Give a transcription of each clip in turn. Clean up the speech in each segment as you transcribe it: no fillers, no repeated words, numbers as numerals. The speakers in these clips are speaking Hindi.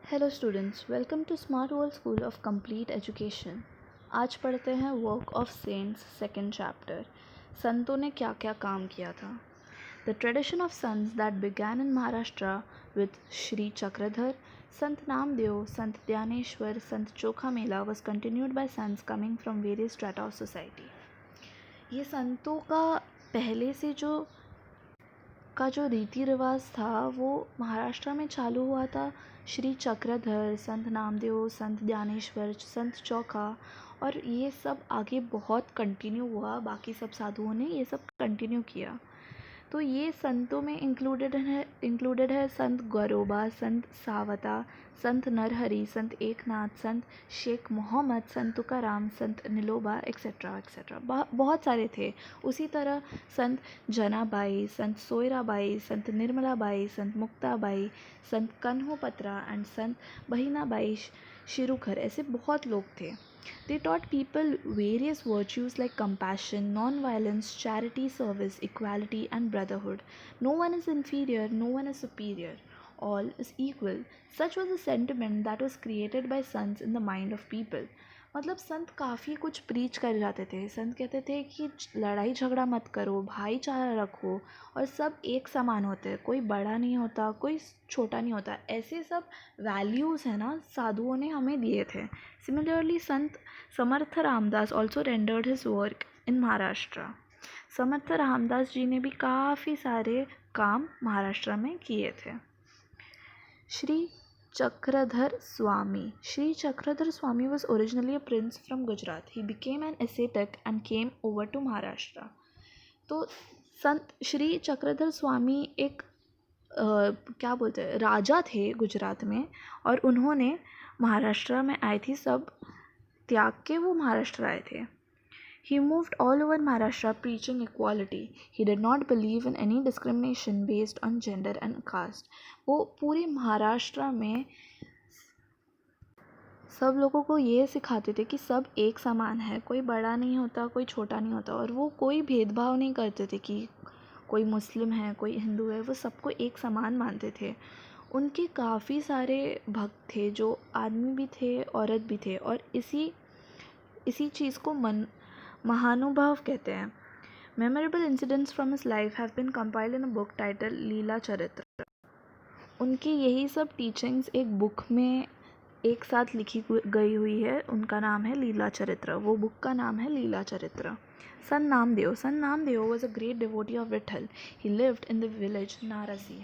Hello students, welcome to smart world school of complete education. आज पढ़ते हैं work of saints second chapter. संतों ने क्या क्या काम किया था। The tradition of sant that began in Maharashtra with Shri Chakradhar, Sant Namdev, Sant Dnyaneshwar, Sant Chokha Mela was continued by sants coming from various strata of society. ये संतों का पहले से जो रीति रिवाज था वो महाराष्ट्र में चालू हुआ था। श्री चक्रधर, संत नामदेव, संत ज्ञानेश्वर, संत चोखा, और ये सब आगे बहुत कंटिन्यू हुआ। बाकी सब साधुओं ने ये सब कंटिन्यू किया। तो ये संतों में इंक्लूडेड है संत गौरोबा, संत सावता, संत नरहरि, संत एकनाथ, संत शेख मोहम्मद, संत तुकाराम, संत नीलोबा, एक्सेट्रा एक्सेट्रा। बहुत सारे थे। उसी तरह संत जनाबाई, संत सोयराबाई, संत निर्मलाबाई, संत मुक्ताबाई, संत कन्होपत्रा एंड संत बहिनाबाई शिरुखर, ऐसे बहुत लोग थे। They taught people various virtues like compassion, non-violence, charity, service, equality, and brotherhood. No one is inferior, no one is superior. All is equal. Such was the sentiment that was created by sons in the mind of people. मतलब संत काफ़ी कुछ प्रीच कर जाते थे। संत कहते थे कि लड़ाई झगड़ा मत करो, भाईचारा रखो, और सब एक समान होते हैं, कोई बड़ा नहीं होता, कोई छोटा नहीं होता। ऐसे सब वैल्यूज़ हैं ना, साधुओं ने हमें दिए थे। Similarly Sant Samarth Ramdas also rendered his work in Maharashtra. Samarth Ramdas ji ने भी काफ़ी सारे काम महाराष्ट्र में किए थे। Shri Chakradhar Swami. Sri Chakradhar Swami was originally a prince from Gujarat. He became an ascetic and came over to Maharashtra. तो संत श्री चक्रधर स्वामी एक क्या बोलते हैं, राजा थे गुजरात में, और उन्होंने महाराष्ट्र में आए थे। सब त्याग के वो महाराष्ट्र आए थे। He moved all over Maharashtra preaching equality. He did not believe in any discrimination based on gender and caste. वो पूरे महाराष्ट्र में सब लोगों को ये सिखाते थे कि सब एक समान है, कोई बड़ा नहीं होता, कोई छोटा नहीं होता, और वो कोई भेदभाव नहीं करते थे कि कोई मुस्लिम है, कोई हिंदू है। वो सबको एक समान मानते थे। उनके काफ़ी सारे भक्त थे, जो आदमी भी थे, औरत भी थे, और इसी चीज़ को महानुभाव कहते हैं। Memorable incidents from his life have been compiled in a book titled लीला चरित्र। उनकी यही सब टीचिंग्स एक बुक में एक साथ लिखी गई हुई है। उनका नाम है लीला चरित्र। वो बुक का नाम है Leela Charitra. Sant Namdev was a great devotee of Vitthal. He lived in the village Narsi.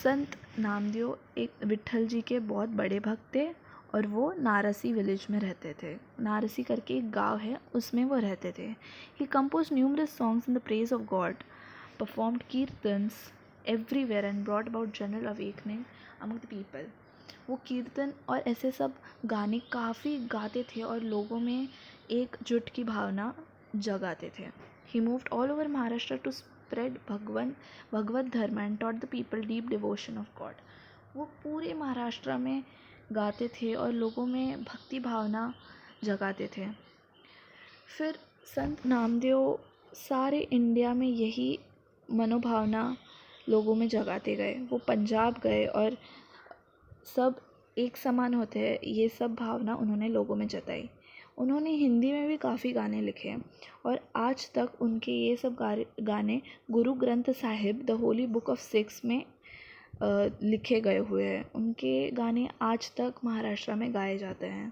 Sant Namdev एक विठल जी के बहुत बड़े भक्त थे, और वो नारसी विलेज में रहते थे। नारसी करके एक गांव है, उसमें वो रहते थे। He compose numerous songs in the praise of God, performed kirtans everywhere and brought about general awakening among the people. वो कीर्तन और ऐसे सब गाने काफ़ी गाते थे और लोगों में एकजुट की भावना जगाते थे। He moved all over Maharashtra to spread Bhagwat Dharma and taught the people deep devotion of God. वो पूरे महाराष्ट्र में गाते थे और लोगों में भक्ति भावना जगाते थे। फिर संत नामदेव सारे इंडिया में यही मनोभावना लोगों में जगाते गए। वो पंजाब गए और सब एक समान होते हैं, ये सब भावना उन्होंने लोगों में जताई। उन्होंने हिंदी में भी काफ़ी गाने लिखे हैं, और आज तक उनके ये सब गाने Guru Granth Sahib the Holi book of six में लिखे गए हुए हैं। उनके गाने आज तक महाराष्ट्र में गाए जाते हैं।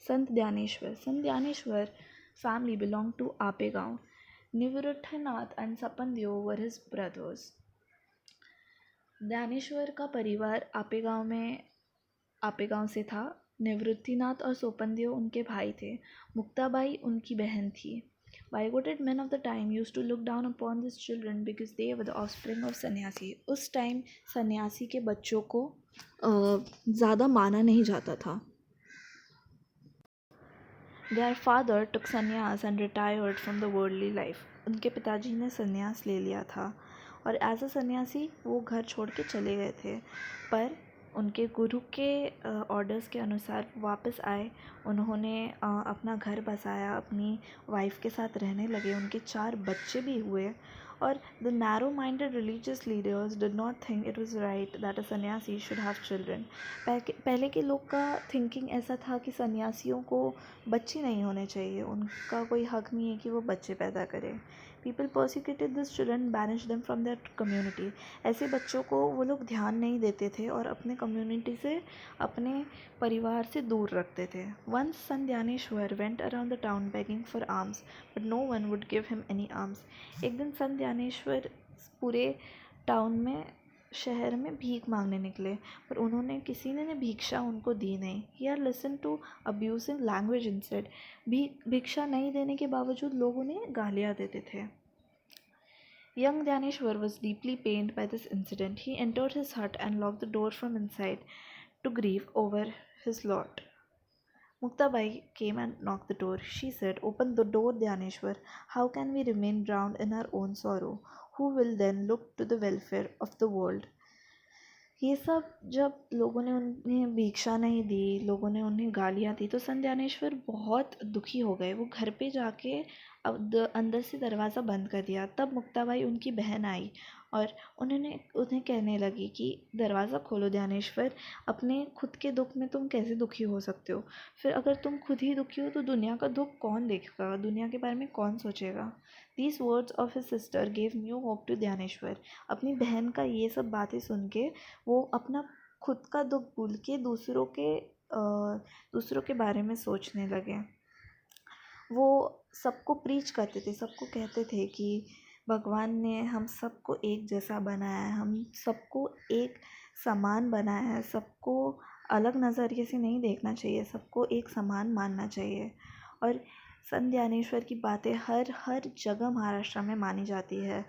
Sant Dnyaneshwar family belong to Apegaon. Nivruttinath and Sapandev were his brothers. Dnyaneshwar का परिवार आपेगांव से था। निवृत्तिनाथ और सोपनदेव उनके भाई थे। मुक्ताबाई उनकी बहन थी। Bigoted men of the time used to look down upon these children because they were the offspring of सन्यासी। उस टाइम सन्यासी के बच्चों को ज़्यादा माना नहीं जाता था। Their father took संन्यास and retired from the worldly life। उनके पिताजी ने संन्यास ले लिया था और एज अ सन्यासी वो घर छोड़ के चले गए थे, पर उनके गुरु के ऑर्डर्स के अनुसार वापस आए। उन्होंने अपना घर बसाया, अपनी वाइफ के साथ रहने लगे। उनके 4 बच्चे भी हुए, और the narrow-minded religious leaders did not think it was right that a sannyasi should have children. पहले के लोग का थिंकिंग ऐसा था कि सन्यासियों को बच्चे नहीं होने चाहिए, उनका कोई हक नहीं है कि वो बच्चे पैदा करें. People persecuted these children, banished them from their community. ऐसे बच्चों को वो लोग ध्यान नहीं देते थे और अपने कम्युनिटी से, अपने परिवार से दूर रखते थे. Once son Dhyaneshwar went around the town begging for alms, but no one would give him any alms. एक दिन सन ध्यानेश्वर पूरे टाउन में, शहर में भीख मांगने निकले, पर उन्होंने किसी ने भिक्षा उनको दी नहीं. He are listen to abusing language instead. भिक्षा नहीं देने के बावजूद लोग उन्हें गालियाँ देते थे. Young Dhaneshwar was deeply pained by this incident. He entered his hut and locked the door from inside to grieve over his lot. Muktabai came and knocked the door. She said, "Open the door, Dhaneshwar. How can we remain drowned in our own sorrow? Who will then look to the welfare of the world?" ये सब जब लोगों ने उन्हें भिक्षा नहीं दी, लोगों ने उन्हें गालियाँ दी, तो संत ज्ञानेश्वर बहुत दुखी हो गए. वो घर पे जाके अंदर से दरवाज़ा बंद कर दिया. तब मुक्ताबाई, उनकी बहन, आई और उन्हें कहने लगी कि दरवाज़ा खोलो ज्ञानेश्वर, अपने खुद के दुख में तुम कैसे दुखी हो सकते हो? फिर अगर तुम खुद ही दुखी हो तो दुनिया का दुख कौन देखेगा, दुनिया के बारे में कौन सोचेगा? These words of his sister gave new hope to Dnyaneshwar. अपनी बहन का ये सब बातें सुन के वो अपना खुद का दुख भूल के दूसरों के बारे में सोचने लगे. वो सबको प्रीच करते थे, सबको कहते थे कि भगवान ने हम सबको एक जैसा बनाया है, हम सबको एक समान बनाया है, सबको अलग नज़रिए से नहीं देखना चाहिए, सबको एक समान मानना चाहिए. और संत ज्ञानेश्वर की बातें हर जगह महाराष्ट्र में मानी जाती है.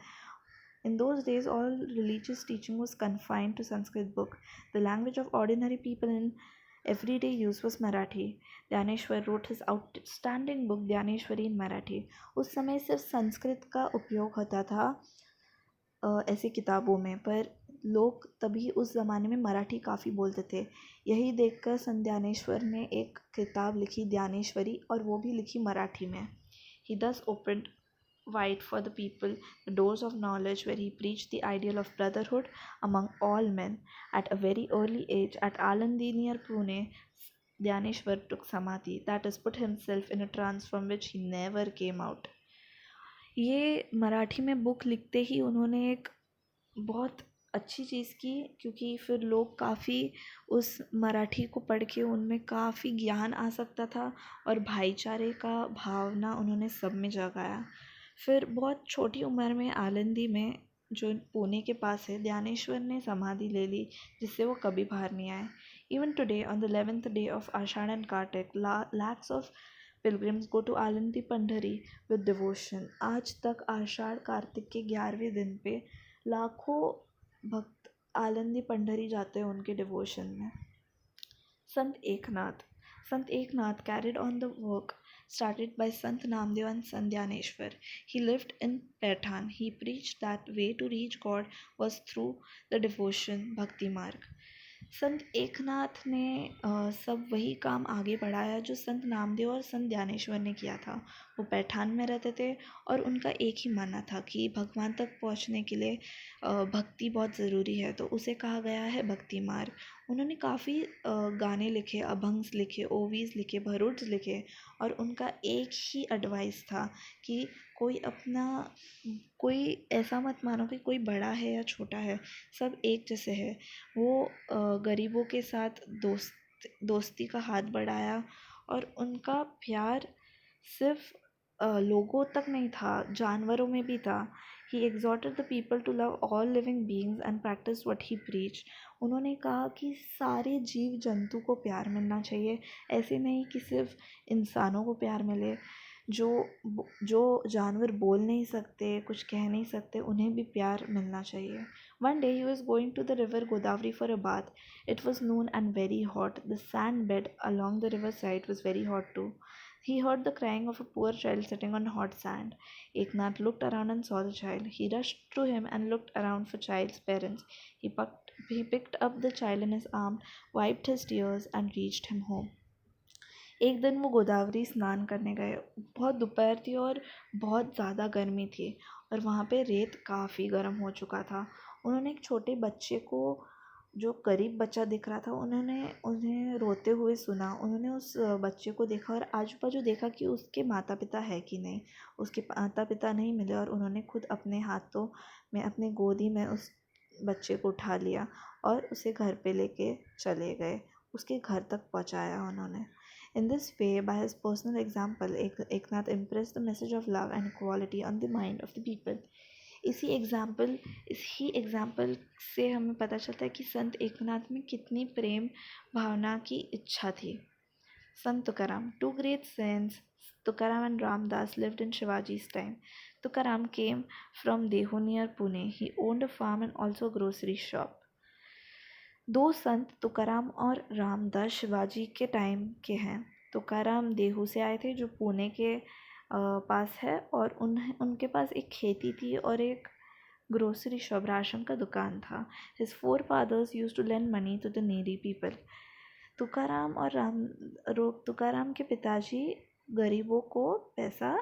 In those days, all religious teaching was confined to Sanskrit book. The language of ordinary people in everyday use was Marathi. Dhaneshwar wrote his outstanding book Dhyaneshwari in Marathi. उस समय सिर्फ संस्कृत का उपयोग होता था ऐसी किताबों में, पर लोग तभी उस ज़माने में मराठी काफ़ी बोलते थे. यही देखकर संत ज्ञानेश्वर ने एक किताब लिखी ज्ञानेश्वरी, और वो भी लिखी मराठी में. He thus opened wide for the people the doors of knowledge, where he preached the ideal of brotherhood among all men. At a very early age, at Alandi near Pune, Dhyaneshwar took samadhi, that is, put himself in a trance from which he never came out. ये मराठी में बुक लिखते ही उन्होंने एक बहुत अच्छी चीज़ की, क्योंकि फिर लोग काफ़ी उस मराठी को पढ़ के उनमें काफ़ी ज्ञान आ सकता था और भाईचारे का भावना उन्होंने सब में जगाया. फिर बहुत छोटी उम्र में आलंदी में, जो पुणे के पास है, ज्ञानेश्वर ने समाधि ले ली, जिससे वो कभी बाहर नहीं आए. Even today on the 11th day of Ashadh and Kartik, lakhs of pilgrims go to Alandi Pandhari with devotion. आज तक आषाढ़ कार्तिक के 11वें दिन पे लाखों भक्त आलंदी पंढरी जाते हैं उनके डिवोशन में. संत Eknath carried on the work started by Sant Namdev and Sant Dhyaneshwar. He lived in Paithan. He preached that way to reach God was through the devotion Bhakti Marg. संत एकनाथ ने सब वही काम आगे बढ़ाया जो संत नामदेव और संत ज्ञानेश्वर ने किया था. वो पैठान में रहते थे और उनका एक ही मानना था कि भगवान तक पहुंचने के लिए भक्ति बहुत ज़रूरी है, तो उसे कहा गया है भक्ति मार्ग. उन्होंने काफ़ी गाने लिखे, अभंग्स लिखे, ओवीज लिखे, भरूड्स लिखे, और उनका एक ही एडवाइस था कि कोई ऐसा मत मानो कि कोई बड़ा है या छोटा है, सब एक जैसे है. वो गरीबों के साथ दोस्ती का हाथ बढ़ाया, और उनका प्यार सिर्फ लोगों तक नहीं था, जानवरों में भी था. He exhorted the people to love all living beings and practice what he preached. उन्होंने कहा कि सारे जीव जंतु को प्यार मिलना चाहिए, ऐसे नहीं कि सिर्फ इंसानों को प्यार मिले. जो जानवर बोल नहीं सकते, कुछ कह नहीं सकते, उन्हें भी प्यार मिलना चाहिए. One day he was going to the river Godavari for a bath. It was noon and very hot. The sand bed along the river side was very hot too. He heard the crying of a poor child sitting on hot sand. Eknath looked around and saw the child. He rushed to him and looked around for child's parents. He picked up the child in his arm, wiped his tears, and reached him home. एक दिन वो गोदावरी स्नान करने गए. बहुत दोपहर थी और बहुत ज़्यादा गर्मी थी, और वहाँ पे रेत काफ़ी गर्म हो चुका था। उन्होंने एक छोटे बच्चे को, जो करीब बच्चा दिख रहा था, उन्हें रोते हुए सुना। उन्होंने उस बच्चे को देखा और आजू बाजू देखा कि उसके माता पिता है कि नहीं। उसके माता पिता नहीं मिले और उन्होंने खुद अपने हाथों में, अपने गोदी में उस बच्चे को उठा लिया और उसे घर पे लेके चले गए। उसके घर तक पहुंचाया उन्होंने। In this way, by his personal example, Eknath impressed the message of love and equality on the mind of the people. इसी एग्जाम्पल से हमें पता चलता है कि संत एकनाथ में कितनी प्रेम भावना की इच्छा थी। संत Tukaram, two great saints, Tukaram and Ramdas, lived in Shivaji's time. Tukaram came from Dehu near Pune. He owned a farm and also a grocery shop. दो संत तुकाराम और रामदास शिवाजी के टाइम के हैं। तुकाराम देहू से आए थे, जो पुणे के पास है, और उनके पास एक खेती थी और एक ग्रोसरी शॉप, राशन का दुकान था। His forefathers used to lend money to the needy people. Tukaram के पिताजी गरीबों को पैसा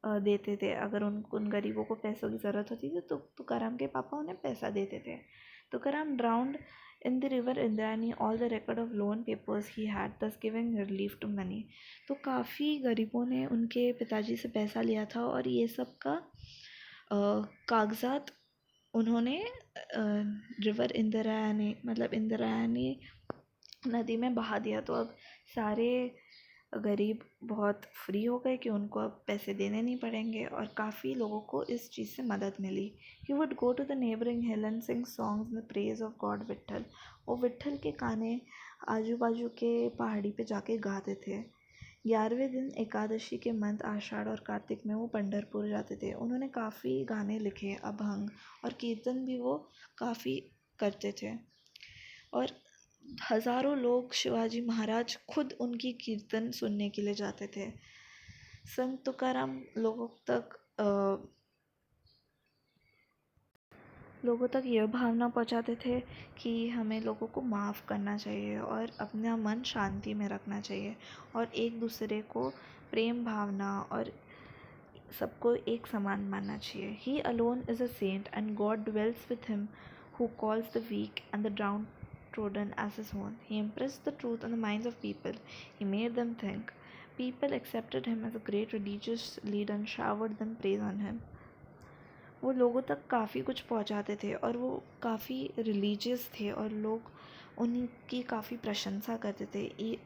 देते थे। अगर उन गरीबों को पैसों की ज़रूरत होती थी तो तुकाराम के पापा उन्हें पैसा देते थे। Tukaram drowned in the river Indrayani all the record of loan papers he had, thus giving relief to many. तो काफ़ी गरीबों ने उनके पिताजी से पैसा लिया था और ये सब का कागजात उन्होंने रिवर इंद्रायणी, मतलब इंद्रायणी नदी में बहा दिया। तो अब सारे गरीब बहुत फ्री हो गए कि उनको अब पैसे देने नहीं पड़ेंगे, और काफ़ी लोगों को इस चीज़ से मदद मिली। He would go to the neighboring hill and sing songs in the praise of God Vitthal. वो विट्ठल के गाने आजू बाजू के पहाड़ी पे जाके गाते थे। 11वें दिन एकादशी के मंथ आषाढ़ और कार्तिक में वो पंढरपुर जाते थे। उन्होंने काफ़ी गाने लिखे, अभंग और कीर्तन भी वो काफ़ी करते थे, और हज़ारों लोग शिवाजी महाराज खुद उनकी कीर्तन सुनने के लिए जाते थे। संत तुकाराम लोगों तक यह भावना पहुंचाते थे कि हमें लोगों को माफ़ करना चाहिए और अपना मन शांति में रखना चाहिए और एक दूसरे को प्रेम भावना और सबको एक समान मानना चाहिए। He alone is a saint and God dwells with him who calls the weak and the downtrodden as his own. He impressed the truth on the minds of people. He made them think. People accepted him as a great religious leader and showered them praise on him. वो लोगों तक काफ़ी कुछ पहुंचाते थे और वो काफ़ी रिलीजियस थे और लोग उनकी काफ़ी प्रशंसा करते थे।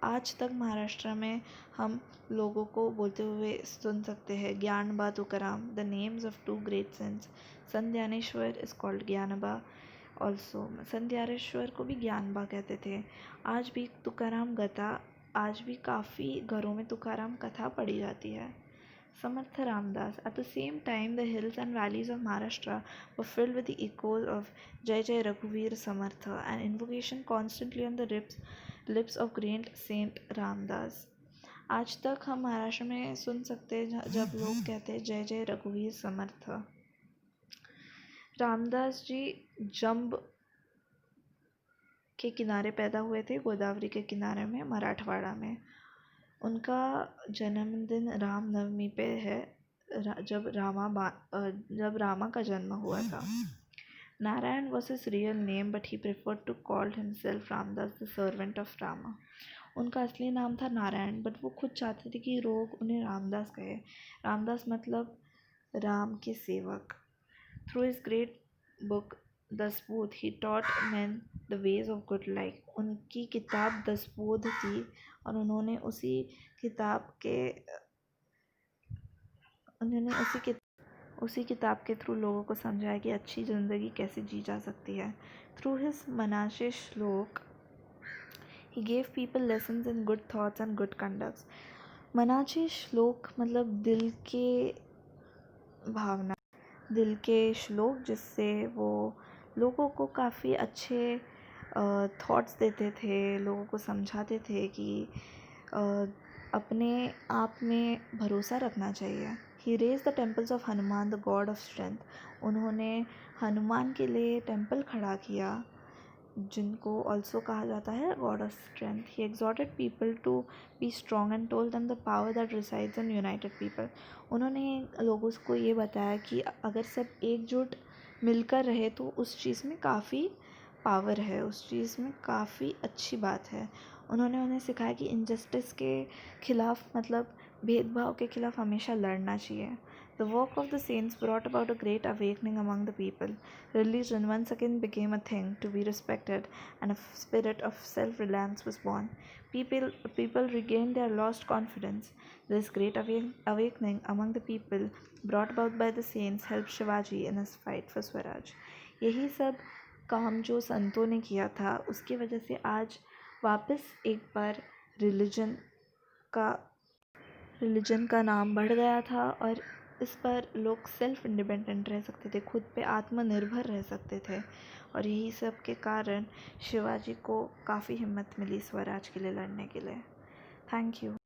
आज तक महाराष्ट्र में हम लोगों को बोलते हुए सुन सकते हैं Dnyanba Tukaram, the names of two great saints. Sant Dnyaneshwar is called Dnyanba also. Sant Dnyaneshwar को भी ज्ञानबा कहते थे। आज भी तुकाराम गथा, आज भी काफ़ी घरों में तुकाराम कथा पढ़ी जाती है। Samarth Ramdas. At the same time, the hills and valleys of Maharashtra were filled with the echoes of Jai Jai Raghuveer Samartha, an invocation constantly on the lips of great Saint Ramdas. आज तक हम महाराष्ट्र में सुन सकते हैं जब लोग कहते हैं जय जय रघुवीर समर्थ। रामदास जी जंब के किनारे पैदा हुए थे, गोदावरी के किनारे में, मराठवाड़ा में। उनका जन्मदिन रामनवमी पे है, जब रामा का जन्म हुआ था। Narayan was his real name, but he preferred to call himself Ramdas, the servant of Rama. उनका असली नाम था नारायण, बट वो खुद चाहते थे कि लोग उन्हें रामदास कहे। रामदास मतलब राम के सेवक। Through his great book दसबोध he taught men the ways of good life. उनकी किताब दसबोध थी और उन्होंने उसी किताब के थ्रू लोगों को समझाया कि अच्छी ज़िंदगी कैसे जी जा सकती है। थ्रू हिज मनाशी श्लोक he gave people lessons in good thoughts and good conduct. मनाची श्लोक मतलब दिल के श्लोक, जिससे वो लोगों को काफ़ी अच्छे थॉट्स देते थे, लोगों को समझाते थे कि अपने आप में भरोसा रखना चाहिए। He raised the temples of Hanuman, the god of strength. उन्होंने हनुमान के लिए टेम्पल खड़ा किया जिनको ऑल्सो कहा जाता है God of strength. He exhorted people to be strong and told them the power that resides in united people. उन्होंने लोगों को ये बताया कि अगर सब एकजुट मिलकर रहे तो उस चीज़ में काफ़ी पावर है, उस चीज़ में काफ़ी अच्छी बात है। उन्होंने उन्हें सिखाया कि इनजस्टिस के खिलाफ, मतलब भेदभाव के खिलाफ हमेशा लड़ना चाहिए। The work of the saints brought about a great awakening among the people. Religion once again became a thing to be respected, and a spirit of self-reliance was born. People regained their lost confidence. This great awakening among the people, brought about by the saints, helped Shivaji in his fight for Swaraj. यही सब काम जो संतों ने किया था, उसकी वजह से आज वापस एक बार का रिलीजन का नाम बढ़ गया था और इस पर लोग सेल्फ इंडिपेंडेंट रह सकते थे, खुद पे आत्मनिर्भर रह सकते थे। और यही सब के कारण शिवाजी को काफ़ी हिम्मत मिली स्वराज के लिए लड़ने के लिए। Thank you.